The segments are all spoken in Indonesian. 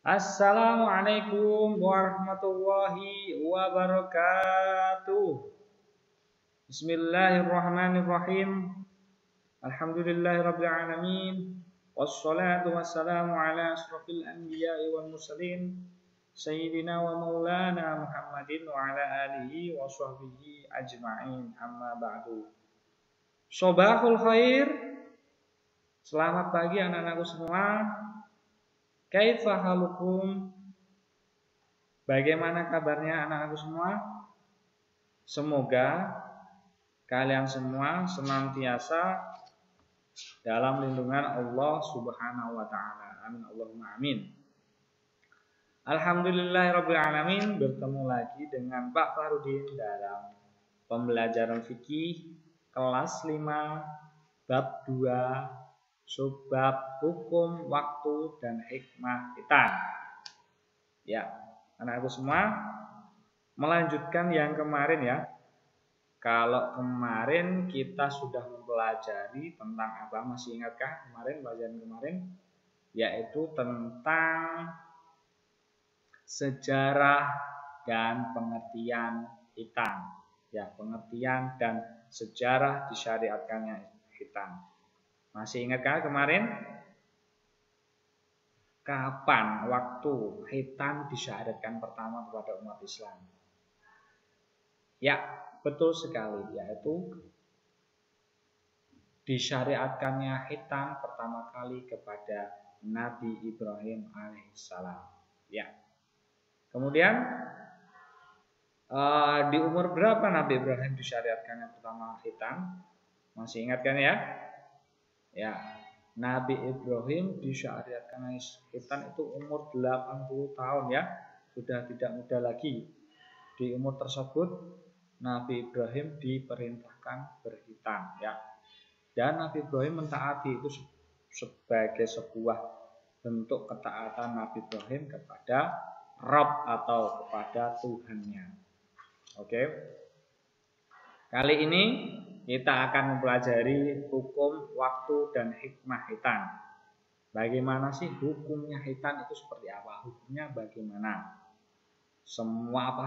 Assalamualaikum warahmatullahi wabarakatuh. Bismillahirrahmanirrahim. Alhamdulillahirabbil alamin. Wassalatu wassalamu ala asrofil anbiya'i wal mursalin sayyidina wa maulana Muhammadin wa ala alihi wa sahbihi ajma'in. Amma ba'du. Sobahul khair. Selamat pagi anak-anakku semua. Kaifa halukum? Bagaimana kabarnya anak-anakku semua? Semoga kalian semua senantiasa dalam lindungan Allah Subhanahu wa taala. Amin Allahumma amin. Alhamdulillahirabbil alamin, bertemu lagi dengan Pak Farudin dalam pembelajaran fikih kelas 5 bab 2 subbab hukum, waktu, dan hikmah hitam. Ya, anak-anakku semua, melanjutkan yang kemarin ya. Kalau kemarin kita sudah mempelajari tentang apa? Masih ingatkah kemarin pelajaran kemarin? Yaitu tentang sejarah dan pengertian hitam. Ya, pengertian dan sejarah disyariatkannya hitam. Masih ingatkah kemarin? Kapan waktu hitan disyariatkan pertama kepada umat Islam? Ya, betul sekali, yaitu disyariatkannya hitan pertama kali kepada Nabi Ibrahim alaihissalam. Ya. Kemudian di umur berapa Nabi Ibrahim disyariatkannya pertama hitan? Masih ingatkan ya? Ya, Nabi Ibrahim disyariatkan hitan itu umur 80 tahun ya. Sudah tidak muda lagi. Di umur tersebut Nabi Ibrahim diperintahkan berhitan ya. Dan Nabi Ibrahim mentaati itu sebagai sebuah bentuk ketaatan Nabi Ibrahim kepada Rabb atau kepada Tuhannya. Oke. Kali ini kita akan mempelajari hukum, waktu, dan hikmah hitan. Bagaimana sih hukumnya hitan itu seperti apa? Hukumnya bagaimana? Semua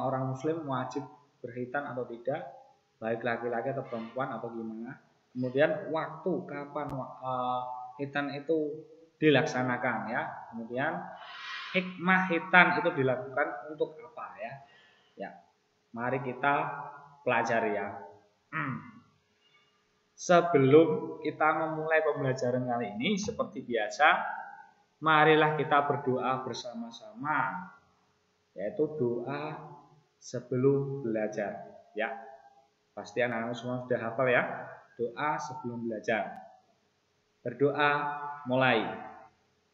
orang muslim wajib berhitan atau tidak? Baik laki-laki atau perempuan atau gimana? Kemudian waktu kapan hitan itu dilaksanakan ya? Kemudian hikmah hitan itu dilakukan untuk apa ya? Ya, mari kita pelajari ya. Sebelum kita memulai pembelajaran kali ini, seperti biasa, marilah kita berdoa bersama-sama, yaitu doa sebelum belajar. Ya, pasti anak-anak semua sudah hafal ya, doa sebelum belajar. Berdoa mulai.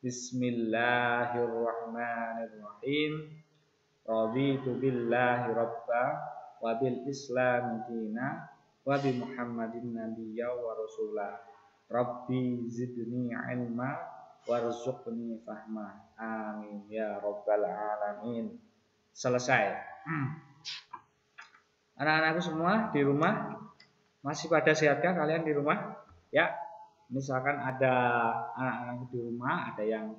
Bismillahirrahmanirrahim. Raditu billahi rabba wa bil islam dina wa bi Muhammadin nabiyya wa rasulah. Rabbi zidni ilma warzuqni fahma. Amin ya rabbal alamin. Selesai. Anak-anakku semua di rumah masih pada sehatkah kalian di rumah? Ya. Misalkan ada anak-anak di rumah, ada yang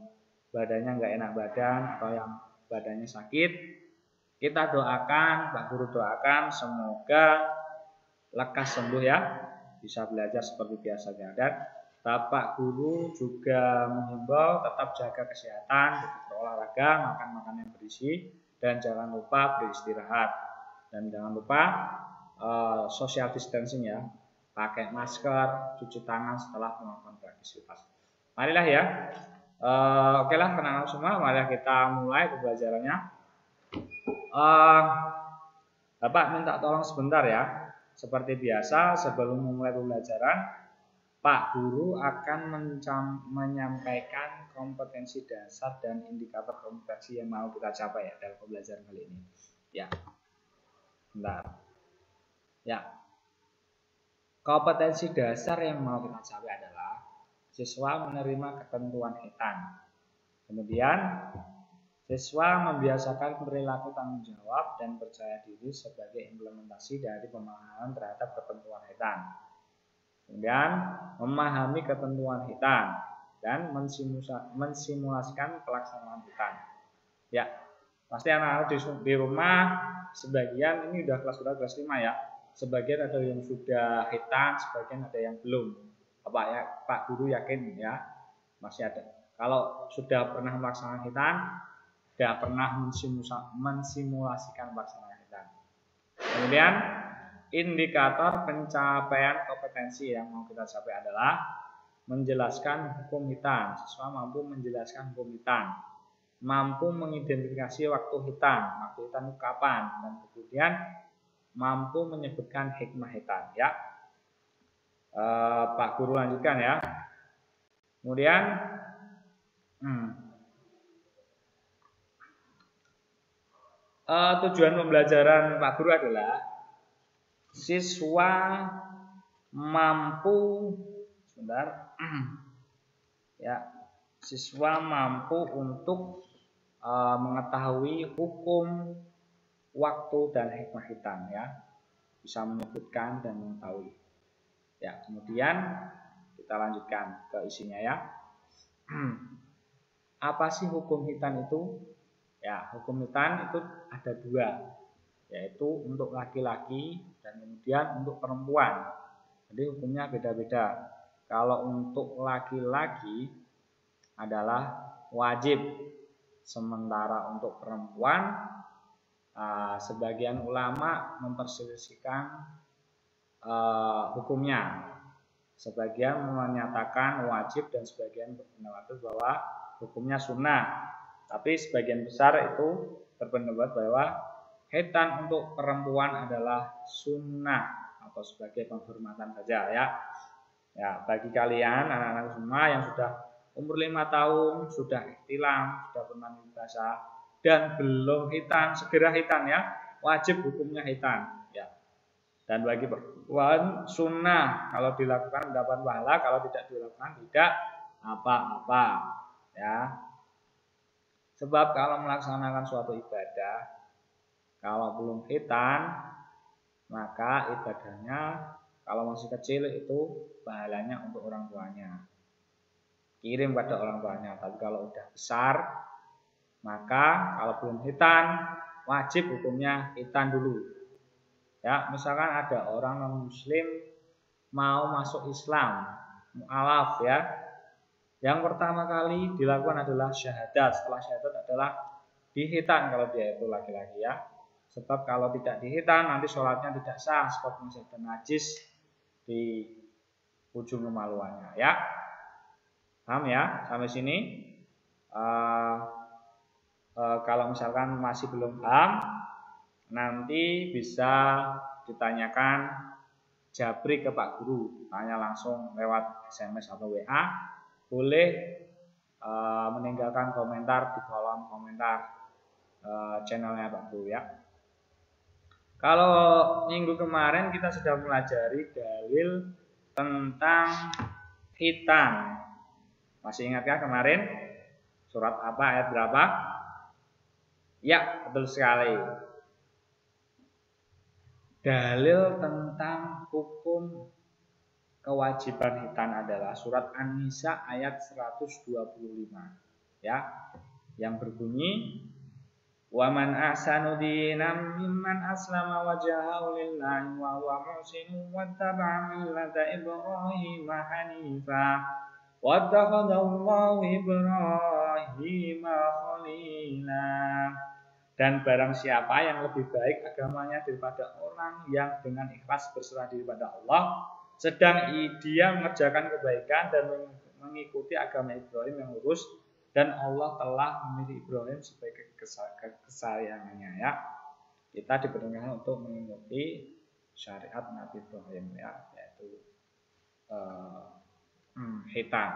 badannya nggak enak badan atau yang badannya sakit, kita doakan, Pak Guru doakan semoga lekas sembuh ya, bisa belajar seperti biasanya. Dan Bapak Guru juga menghimbau tetap jaga kesehatan, berolahraga, makan makanan yang berisi, dan jangan lupa beristirahat. Dan jangan lupa social distancing ya, pakai masker, cuci tangan setelah melakukan beraktivitas. Marilah ya. Oke lah anak-anak semua, mari kita mulai pembelajarannya. Bapak minta tolong sebentar ya. Seperti biasa sebelum memulai pembelajaran, Pak Guru akan menyampaikan kompetensi dasar dan indikator kompetensi yang mau kita capai ya dalam pembelajaran kali ini. Ya, bentar. Ya, kompetensi dasar yang mau kita capai adalah siswa menerima ketentuan hitan. Kemudian siswa membiasakan perilaku tanggung jawab dan percaya diri sebagai implementasi dari pemahaman terhadap ketentuan hitan. Kemudian memahami ketentuan hitan dan mensimulasikan pelaksanaan hitan. Ya, pasti anak-anak di rumah sebagian ini udah kelas 5 ya. Sebagian ada yang sudah hitan, sebagian ada yang belum. Pak Guru yakin ya masih ada. Kalau sudah pernah melaksanakan hitan, sudah pernah mensimulasikan pelaksanaan hitan. Kemudian indikator pencapaian kompetensi yang mau kita capai adalah menjelaskan hukum hitan. Siswa mampu menjelaskan hukum hitan, mampu mengidentifikasi waktu hitan itu kapan, dan kemudian mampu menyebutkan hikmah hitan. Ya, Pak Guru lanjutkan ya. Kemudian tujuan pembelajaran Pak Guru adalah siswa mampu siswa mampu untuk mengetahui hukum, waktu, dan hikmah hitan ya, bisa menyebutkan dan mengetahui. Ya, kemudian kita lanjutkan ke isinya ya. Apa sih hukum hitan itu? Ya, hukum hitan itu ada 2, yaitu untuk laki-laki dan kemudian untuk perempuan. Jadi hukumnya beda-beda. Kalau untuk laki-laki adalah wajib, sementara untuk perempuan sebagian ulama memperselisihkan hukumnya. Sebagian menyatakan wajib dan sebagian berpendapat bahwa hukumnya sunnah. Tapi sebagian besar itu berpendapat bahwa hitan untuk perempuan adalah sunnah atau sebagai penghormatan saja ya. Ya, bagi kalian anak-anak semua yang sudah umur 5 tahun, sudah ihtilam, sudah pernah basah dan belum hitan, segera hitan ya. Wajib hukumnya hitan ya. Dan bagi perempuan sunnah, kalau dilakukan mendapat pahala, kalau tidak dilakukan tidak apa-apa ya. Sebab kalau melaksanakan suatu ibadah, kalau belum hitan, maka ibadahnya kalau masih kecil itu pahalanya untuk orang tuanya, kirim pada orang tuanya. Tapi kalau udah besar, maka kalau belum hitan, wajib hukumnya hitan dulu. Ya, misalkan ada orang non muslim mau masuk Islam, mu'alaf ya. Yang pertama kali dilakukan adalah syahadat. Setelah syahadat adalah dihitan kalau dia itu laki-laki ya. Sebab kalau tidak dihitan nanti sholatnya tidak sah, sebab masih ada najis di ujung kemaluannya ya. Paham ya sampai sini? Kalau misalkan masih belum paham, nanti bisa ditanyakan japri ke Pak Guru, tanya langsung lewat SMS atau WA. Boleh meninggalkan komentar di kolom komentar channelnya Pak Guru ya. Kalau minggu kemarin kita sudah pelajari dalil tentang hitan. Masih ingat ya kemarin? Surat apa, ayat berapa? Ya, betul sekali. Dalil tentang hukum kewajiban hitan adalah surat An-Nisa ayat 125 ya, yang berbunyi wa man ahsanu dinan mimman aslama wajhahu lillahi wa huwa muhsinun wattaba'a millata Ibrahim hanifa wattakhadallahu Ibrahima khalila. Dan barang siapa yang lebih baik agamanya daripada orang yang dengan ikhlas berserah diri pada Allah, sedang dia mengerjakan kebaikan dan mengikuti agama Ibrahim yang lurus, dan Allah telah memilih Ibrahim sebagai kesayangannya ya. Kita diperintahkan untuk mengikuti syariat Nabi Ibrahim ya, yaitu hitan.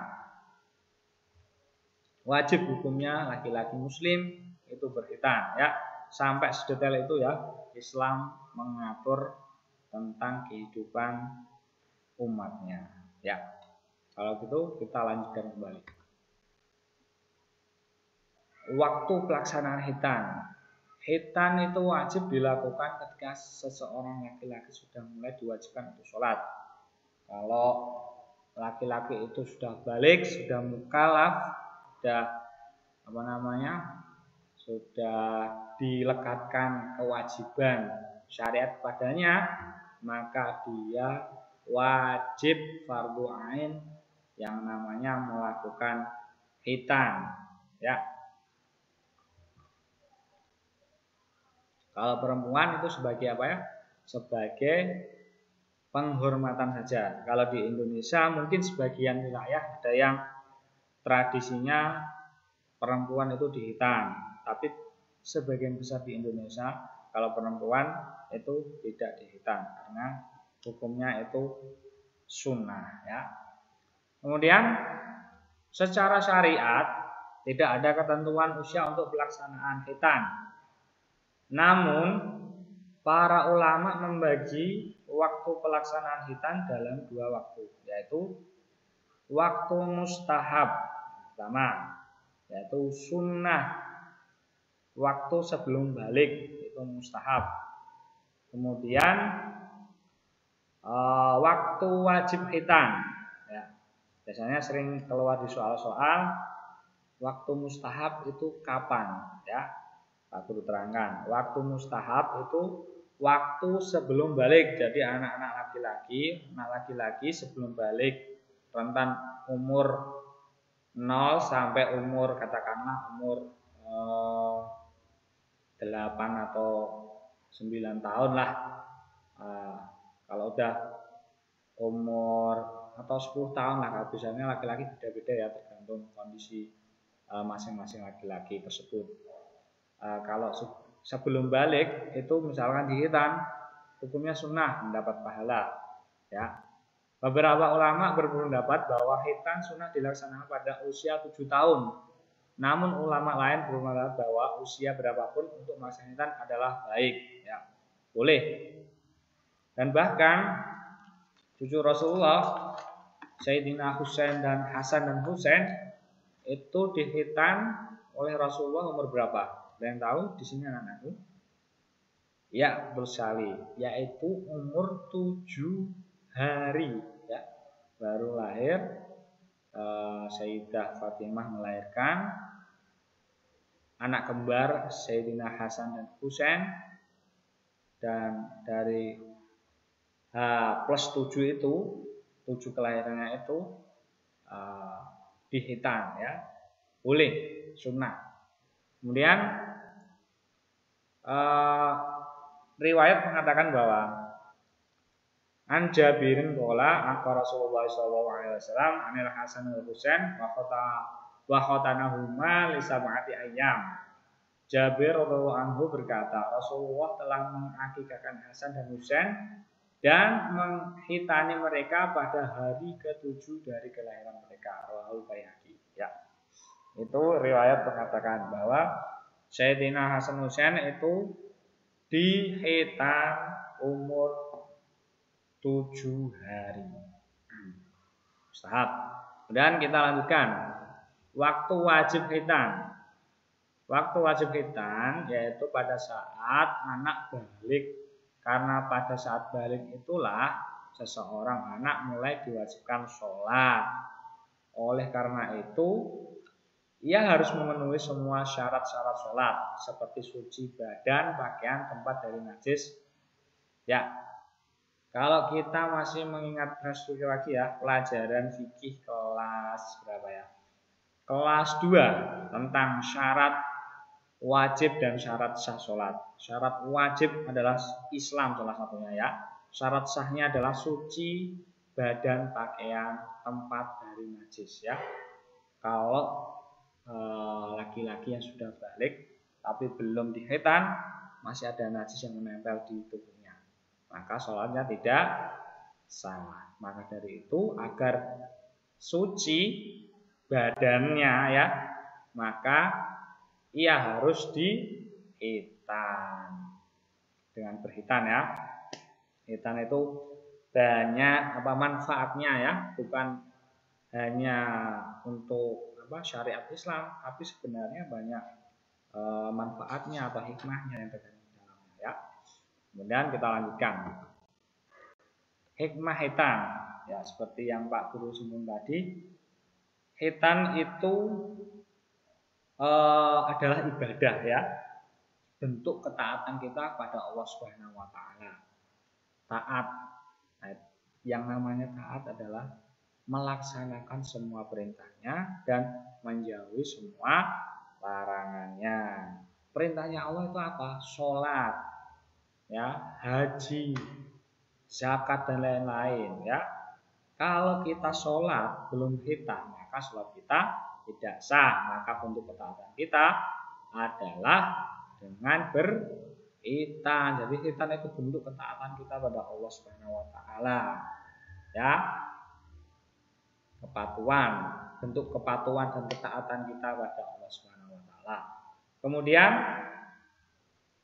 Wajib hukumnya laki-laki muslim itu berhitan ya. Sampai sedetail itu ya Islam mengatur tentang kehidupan umatnya ya. Kalau gitu kita lanjutkan kembali. Waktu pelaksanaan hitan. Hitan itu wajib dilakukan ketika seseorang laki-laki sudah mulai diwajibkan untuk sholat. Kalau laki-laki itu sudah balik, sudah mukallaf, sudah sudah dilekatkan kewajiban syariat padanya, maka dia wajib fardu ain yang namanya melakukan khitan, ya. Kalau perempuan itu sebagai apa ya? Sebagai penghormatan saja. Kalau di Indonesia mungkin sebagian wilayah ada yang tradisinya perempuan itu dihitan, tapi sebagian besar di Indonesia kalau perempuan itu tidak dihitan karena hukumnya itu sunnah, ya. Kemudian secara syariat tidak ada ketentuan usia untuk pelaksanaan khitan. Namun para ulama membagi waktu pelaksanaan khitan dalam dua waktu, yaitu waktu mustahab pertama, yaitu sunnah, waktu sebelum balik itu mustahab. Kemudian waktu wajib khitan, ya. Biasanya sering keluar di soal-soal waktu mustahab itu kapan, ya. Pak Guru terangkan, waktu mustahab itu waktu sebelum balik. Jadi anak-anak laki-laki sebelum balik, rentan umur 0 sampai umur katakanlah umur 8 atau 9 tahun lah. Kalau udah umur atau 10 tahun lah, kalau biasanya laki-laki beda-beda ya, tergantung kondisi masing-masing laki-laki tersebut. Kalau sebelum balik itu misalkan dihitan, hukumnya sunnah, mendapat pahala, ya. Beberapa ulama berpendapat bahwa khitan sunnah dilaksanakan pada usia 7 tahun. Namun ulama lain berpendapat bahwa usia berapapun untuk melaksanakan khitan adalah baik, ya. Boleh. Dan bahkan cucu Rasulullah Sayyidina Husain dan Hasan dan Husain itu dikhitan oleh Rasulullah umur berapa? Ada yang tahu di sini anak-anakku? Ya, bersali, yaitu umur 7 hari, ya. Baru lahir, Sayyidah Fatimah melahirkan anak kembar Sayyidina Hasan dan Husain, dan dari +7 itu, 7 kelahirannya itu dihitan, ya. Boleh, sunnah. Kemudian riwayat mengatakan bahwa an Jabirin qala aqra Rasulullah sallallahu alaihi wasallam anil Hasan wal Husain wa khatanahuma li sab'ati ayyam. Jabir radhiyallahu anhu berkata, Rasulullah telah mengakikahkan Hasan dan Husain dan menghitani mereka pada hari ke-7 dari kelahiran mereka. Rawahul Baihaqi, ya. Itu riwayat mengatakan bahwa Sayyidina Hasan Husain itu dihitan umur 7 hari. Mustahab. Kemudian kita lanjutkan waktu wajib khitan. Waktu wajib khitan yaitu pada saat anak balik, karena pada saat balik itulah seseorang anak mulai diwajibkan sholat. Oleh karena itu ia harus memenuhi semua syarat-syarat sholat seperti suci badan, pakaian, tempat dari najis. Ya, kalau kita masih mengingat lagi ya, pelajaran fikih kelas berapa ya? Kelas 2 tentang syarat wajib dan syarat sah sholat. Syarat wajib adalah Islam salah satunya, ya. Syarat sahnya adalah suci badan, pakaian, tempat dari najis, ya. Kalau laki-laki yang sudah balik tapi belum dikhitan, masih ada najis yang menempel di tubuhnya, maka sholatnya tidak sah. Maka dari itu agar suci badannya, ya, maka ia harus dikhitan dengan berkhitan, ya. Khitan itu banyak manfaatnya, ya, bukan hanya untuk syariat Islam, tapi sebenarnya banyak manfaatnya atau hikmahnya yang terkandung di dalamnya, ya. Kemudian kita lanjutkan. hikmah hitan. Ya, seperti yang Pak Guru singgung tadi, hitan itu adalah ibadah ya, bentuk ketaatan kita kepada Allah Subhanahu wa taala. Taat. Nah, yang namanya taat adalah melaksanakan semua perintahnya dan menjauhi semua larangannya. Perintahnya Allah itu apa? Sholat, ya, haji, zakat dan lain-lain, ya. Kalau kita sholat belum hitam, maka sholat kita tidak sah. Maka bentuk ketaatan kita adalah dengan berhitan. Jadi hitan itu bentuk ketaatan kita pada Allah Subhanahu wa taala. Ya. Kepatuhan, bentuk kepatuhan dan ketaatan kita pada Allah Subhanahu wa taala. Kemudian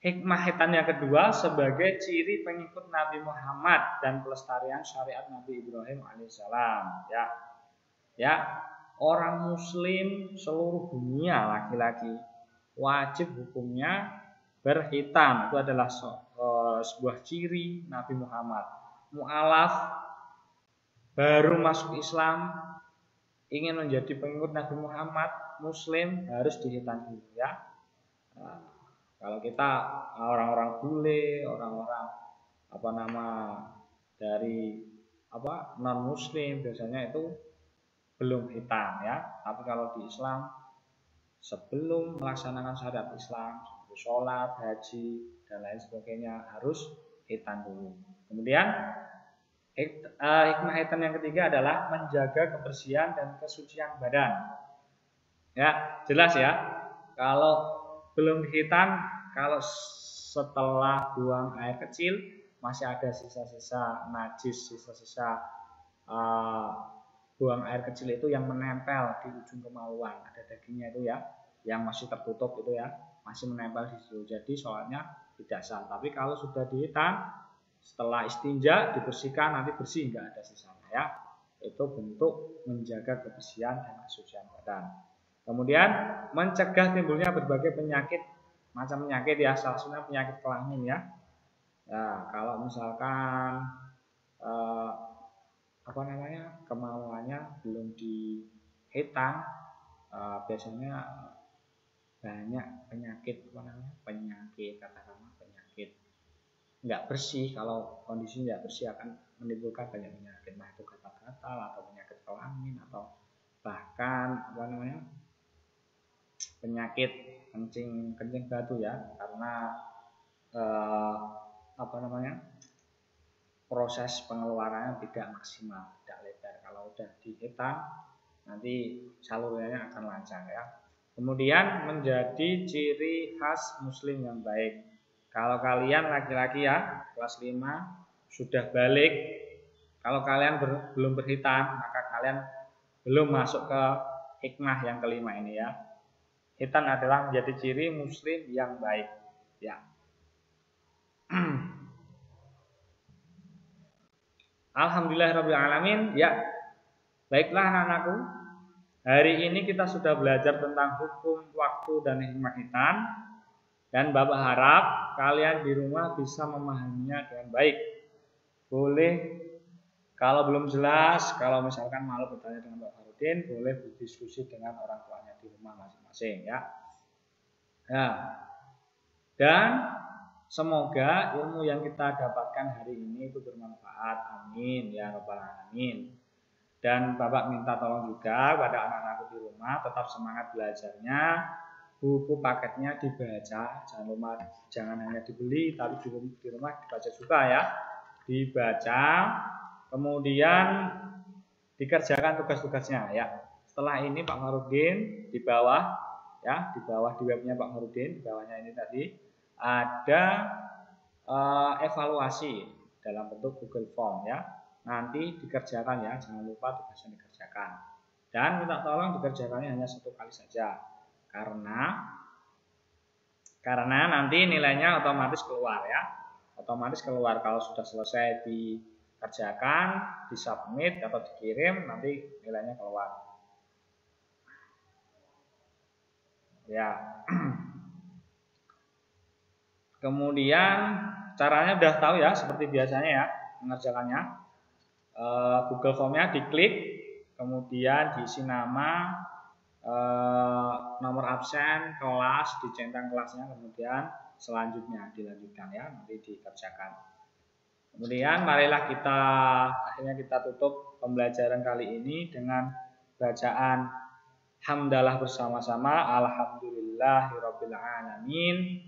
hikmah hitan yang kedua sebagai ciri pengikut Nabi Muhammad dan pelestarian syariat Nabi Ibrahim alaihissalam. Ya, orang Muslim seluruh dunia laki-laki wajib hukumnya berhitan. Itu adalah sebuah ciri Nabi Muhammad. Mu'alaf baru masuk Islam, ingin menjadi pengikut Nabi Muhammad, Muslim harus dihitan dulu ya. Nah, kalau kita orang-orang bule, orang-orang dari non Muslim biasanya itu belum hitam ya. Tapi kalau di Islam sebelum melaksanakan syariat Islam, sholat, haji dan lain sebagainya harus hitam dulu. Kemudian hikmah hitan yang ketiga adalah menjaga kebersihan dan kesucian badan. Ya, jelas ya. Kalau belum hitan, kalau setelah buang air kecil masih ada sisa-sisa najis, sisa-sisa buang air kecil itu yang menempel di ujung kemaluan. Ada dagingnya itu ya, yang masih tertutup itu ya, masih menempel di situ. Jadi sholatnya tidak sah. Tapi kalau sudah dihitan, setelah istinja dibersihkan, nanti bersih, nggak ada sisanya ya. Itu bentuk menjaga kebersihan dan kesucian badan. Kemudian mencegah timbulnya berbagai penyakit, macam penyakit ya, salah satunya penyakit kelamin ya. Ya, kalau misalkan kemaluannya belum dihitan, biasanya banyak penyakit katakanlah penyakit nggak bersih. Kalau kondisi nggak bersih akan menimbulkan banyak penyakit, nah itu gatal-gatal atau penyakit kelamin atau bahkan penyakit kencing batu ya, karena proses pengeluarannya tidak maksimal, tidak lebar. Kalau udah dihitan nanti salurannya akan lancar ya. Kemudian menjadi ciri khas muslim yang baik. Kalau kalian laki-laki ya, kelas 5 sudah balik, kalau kalian belum berhitan, maka kalian belum masuk ke hikmah yang kelima ini ya. Hitan adalah menjadi ciri muslim yang baik ya. Alhamdulillahirrabbilalamin ya. Baiklah anak-anakku, hari ini kita sudah belajar tentang hukum, waktu, dan hikmah hitan. Dan Bapak harap kalian di rumah bisa memahaminya dengan baik. Boleh kalau belum jelas, kalau misalkan malu bertanya dengan Pak Farudin, boleh berdiskusi dengan orang tuanya di rumah masing-masing ya. Nah, dan semoga ilmu yang kita dapatkan hari ini itu bermanfaat. Amin ya rabbal alamin. Dan Bapak minta tolong juga pada anak-anakku di rumah tetap semangat belajarnya. Buku paketnya dibaca, jangan hanya dibeli, tapi di rumah dibaca juga ya. Dibaca, kemudian dikerjakan tugas-tugasnya ya. Setelah ini Pak Farudin di bawah ya, di webnya Pak Farudin, di bawahnya ini tadi ada evaluasi dalam bentuk Google Form ya. Nanti dikerjakan ya, jangan lupa tugasnya dikerjakan. Dan minta tolong dikerjakannya hanya 1 kali saja. Karena nanti nilainya otomatis keluar ya. Otomatis keluar kalau sudah selesai dikerjakan, disubmit atau dikirim, nanti nilainya keluar. Ya. Kemudian caranya udah tahu ya, seperti biasanya ya mengerjakannya. Google Form-nya diklik, kemudian diisi nama, nomor absen, kelas, dicentang kelasnya, kemudian selanjutnya dilanjutkan ya, nanti dikerjakan. Kemudian marilah akhirnya kita tutup pembelajaran kali ini dengan bacaan hamdalah bersama-sama. Alhamdulillahirabbil alamin.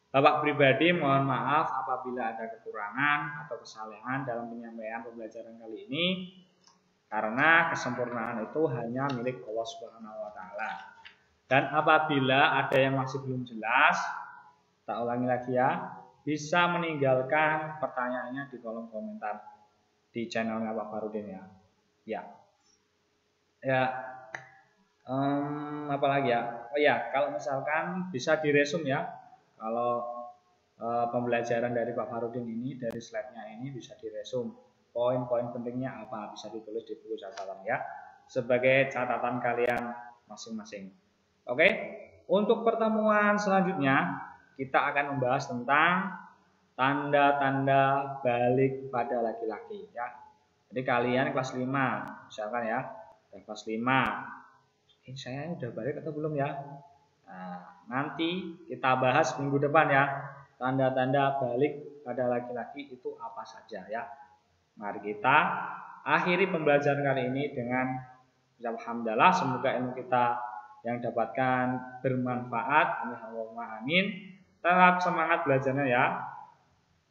Bapak pribadi mohon maaf apabila ada kekurangan atau kesalahan dalam penyampaian pembelajaran kali ini, karena kesempurnaan itu hanya milik Allah Subhanahu wa taala. Dan apabila ada yang masih belum jelas, tak ulangi lagi ya, bisa meninggalkan pertanyaannya di kolom komentar di channelnya Pak Farudin ya. Apa lagi ya? Oh ya, kalau misalkan bisa diresum ya. Kalau pembelajaran dari Pak Farudin ini, dari slide-nya ini bisa diresum. Poin-poin pentingnya apa, bisa ditulis di buku catatan ya. Sebagai catatan kalian masing-masing. Oke, untuk pertemuan selanjutnya kita akan membahas tentang tanda-tanda balik pada laki-laki ya. Jadi kalian kelas 5, misalkan ya, kelas 5. Ini saya udah balik atau belum ya? Nah, nanti kita bahas minggu depan ya. Tanda-tanda balik pada laki-laki itu apa saja ya. Mari kita akhiri pembelajaran kali ini dengan alhamdulillah, semoga ilmu kita yang dapatkan bermanfaat. Amin. Tetap semangat belajarnya ya.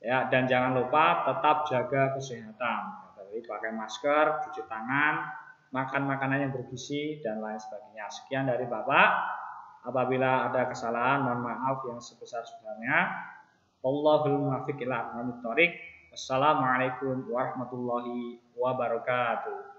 Ya, dan jangan lupa tetap jaga kesehatan. Jadi pakai masker, cuci tangan, makan makanan yang bergizi dan lain sebagainya. Sekian dari Bapak. Apabila ada kesalahan, mohon maaf yang sebesar-besarnya. Wallahul muwaffiq ila aqwamit thoriq. Wassalamualaikum warahmatullahi wabarakatuh.